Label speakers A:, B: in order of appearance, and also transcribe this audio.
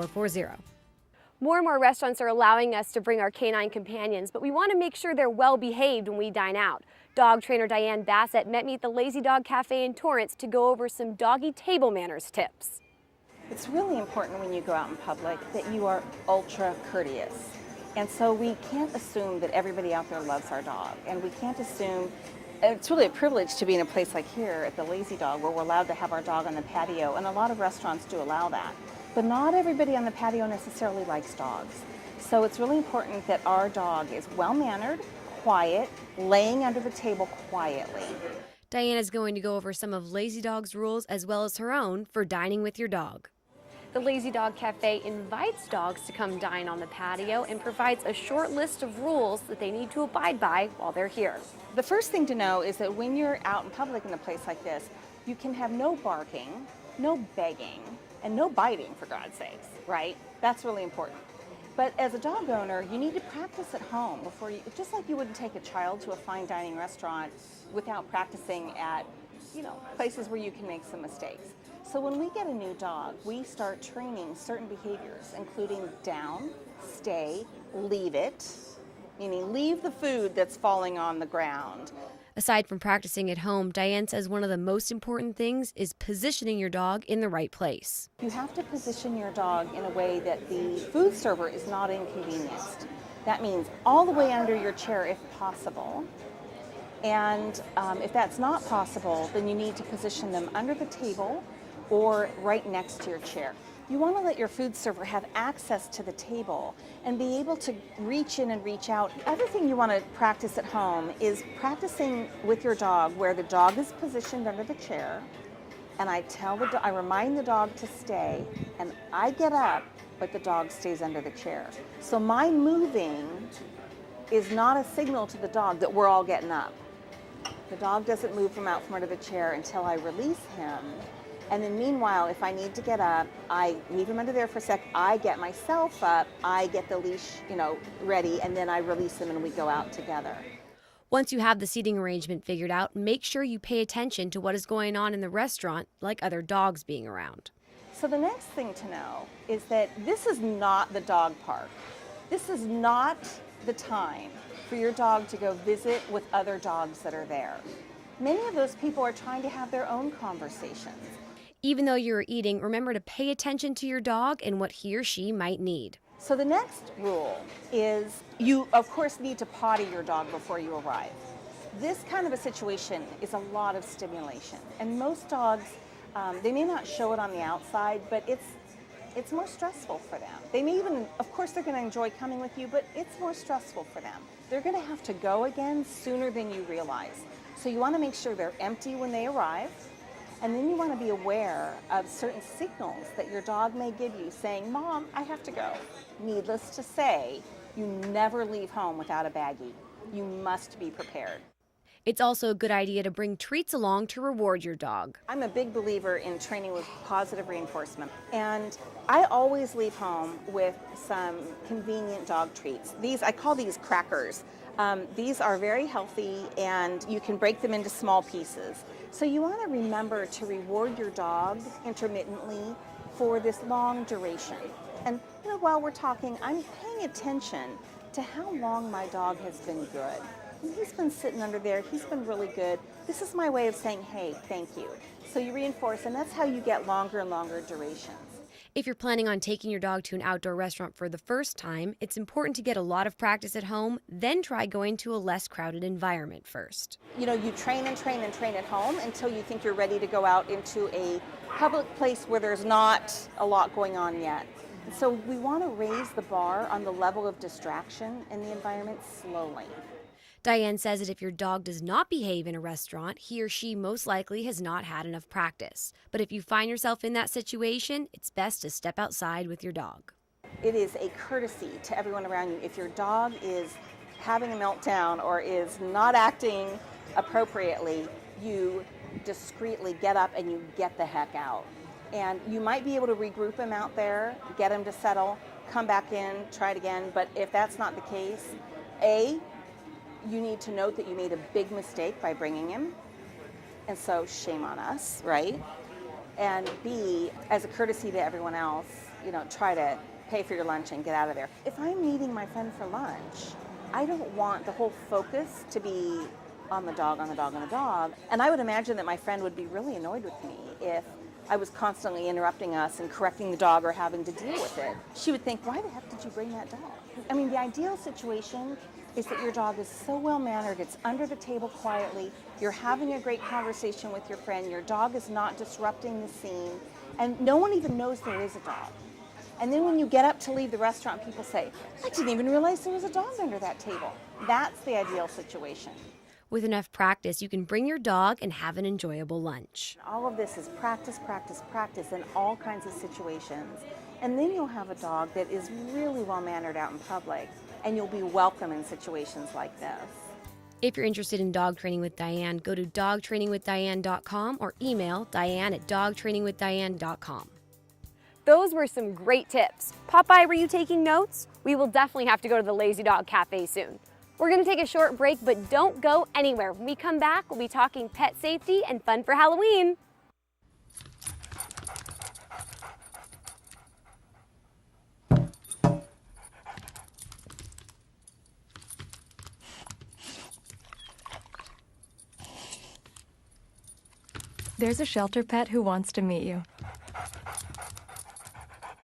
A: 440. More and more restaurants are allowing us to bring our canine companions, but we want to make sure they're well behaved when we dine out. Dog trainer Diane Bassett met me at the Lazy Dog Cafe in Torrance to go over some doggy table manners tips.
B: It's really important when you go out in public that you are ultra courteous. And so we can't assume that everybody out there loves our dog. And we can't assume, it's really a privilege to be in a place like here at the Lazy Dog where we're allowed to have our dog on the patio, and a lot of restaurants do allow that. But not everybody on the patio necessarily likes dogs. So it's really important that our dog is well-mannered, quiet, laying under the table quietly.
A: Diane is going to go over some of Lazy Dog's rules as well as her own for dining with your dog. The Lazy Dog Cafe invites dogs to come dine on the patio and provides a short list of rules that they need to abide by while they're here.
B: The first thing to know is that when you're out in public in a place like this, you can have no barking, no begging, and no biting, for God's sakes, right? That's really important. But as a dog owner, you need to practice at home before you, just like you wouldn't take a child to a fine dining restaurant without practicing at, places where you can make some mistakes. So when we get a new dog, we start training certain behaviors, including down, stay, leave it, meaning leave the food that's falling on the ground.
A: Aside from practicing at home, Diane says one of the most important things is positioning your dog in the right place.
B: You have to position your dog in a way that the food server is not inconvenienced. That means all the way under your chair if possible. And if that's not possible, then you need to position them under the table or right next to your chair. You want to let your food server have access to the table and be able to reach in and reach out. The other thing you want to practice at home is practicing with your dog where the dog is positioned under the chair, and I remind the dog to stay, and I get up, but the dog stays under the chair. So my moving is not a signal to the dog that we're all getting up. The dog doesn't move from out from under the chair until I release him. And then meanwhile, if I need to get up, I leave him under there for a sec, I get myself up, I get the leash, ready, and then I release him and we go out together.
A: Once you have the seating arrangement figured out, make sure you pay attention to what is going on in the restaurant, like other dogs being around.
B: So the next thing to know is that this is not the dog park. This is not the time for your dog to go visit with other dogs that are there. Many of those people are trying to have their own conversations.
A: Even though you're eating, remember to pay attention to your dog and what he or she might need.
B: So the next rule is you, of course, need to potty your dog before you arrive. This kind of a situation is a lot of stimulation. And most dogs, they may not show it on the outside, but it's more stressful for them. They may even, of course, they're going to enjoy coming with you, but it's more stressful for them. They're going to have to go again sooner than you realize. So you want to make sure they're empty when they arrive. And then you want to be aware of certain signals that your dog may give you saying, "Mom, I have to go." Needless to say, you never leave home without a baggie. You must be prepared.
A: It's also a good idea to bring treats along to reward your dog.
B: I'm a big believer in training with positive reinforcement. And I always leave home with some convenient dog treats. I call these crackers. These are very healthy and you can break them into small pieces. So you want to remember to reward your dog intermittently for this long duration. And while we're talking, I'm paying attention to how long my dog has been good. He's been sitting under there, he's been really good. This is my way of saying, hey, thank you. So you reinforce, and that's how you get longer and longer durations.
A: If you're planning on taking your dog to an outdoor restaurant for the first time, it's important to get a lot of practice at home, then try going to a less crowded environment first.
B: You train and train and train at home until you think you're ready to go out into a public place where there's not a lot going on yet. So we want to raise the bar on the level of distraction in the environment slowly.
A: Diane says that if your dog does not behave in a restaurant, he or she most likely has not had enough practice. But if you find yourself in that situation, it's best to step outside with your dog.
B: It is a courtesy to everyone around you. If your dog is having a meltdown or is not acting appropriately, you discreetly get up and you get the heck out. And you might be able to regroup him out there, get him to settle, come back in, try it again. But if that's not the case, you need to note that you made a big mistake by bringing him, and so shame on us, right? And B, as a courtesy to everyone else, try to pay for your lunch and get out of there. If I'm meeting my friend for lunch, I don't want the whole focus to be on the dog, on the dog, on the dog. And I would imagine that my friend would be really annoyed with me if I was constantly interrupting us and correcting the dog or having to deal with it. She would think, why the heck did you bring that dog? I mean, the ideal situation is that your dog is so well-mannered, it's under the table quietly, you're having a great conversation with your friend, your dog is not disrupting the scene, and no one even knows there is a dog. And then when you get up to leave the restaurant, people say, I didn't even realize there was a dog under that table. That's the ideal situation.
A: With enough practice, you can bring your dog and have an enjoyable lunch.
B: All of this is practice, practice, practice in all kinds of situations. And then you'll have a dog that is really well-mannered out in public, and you'll be welcome in situations like this.
A: If you're interested in dog training with Diane, go to dogtrainingwithdiane.com or email diane@dogtrainingwithdiane.com. Those were some great tips. Popeye, were you taking notes? We will definitely have to go to the Lazy Dog Cafe soon. We're going to take a short break, but don't go anywhere. When we come back, we'll be talking pet safety and fun for Halloween.
C: There's a shelter pet who wants to meet you.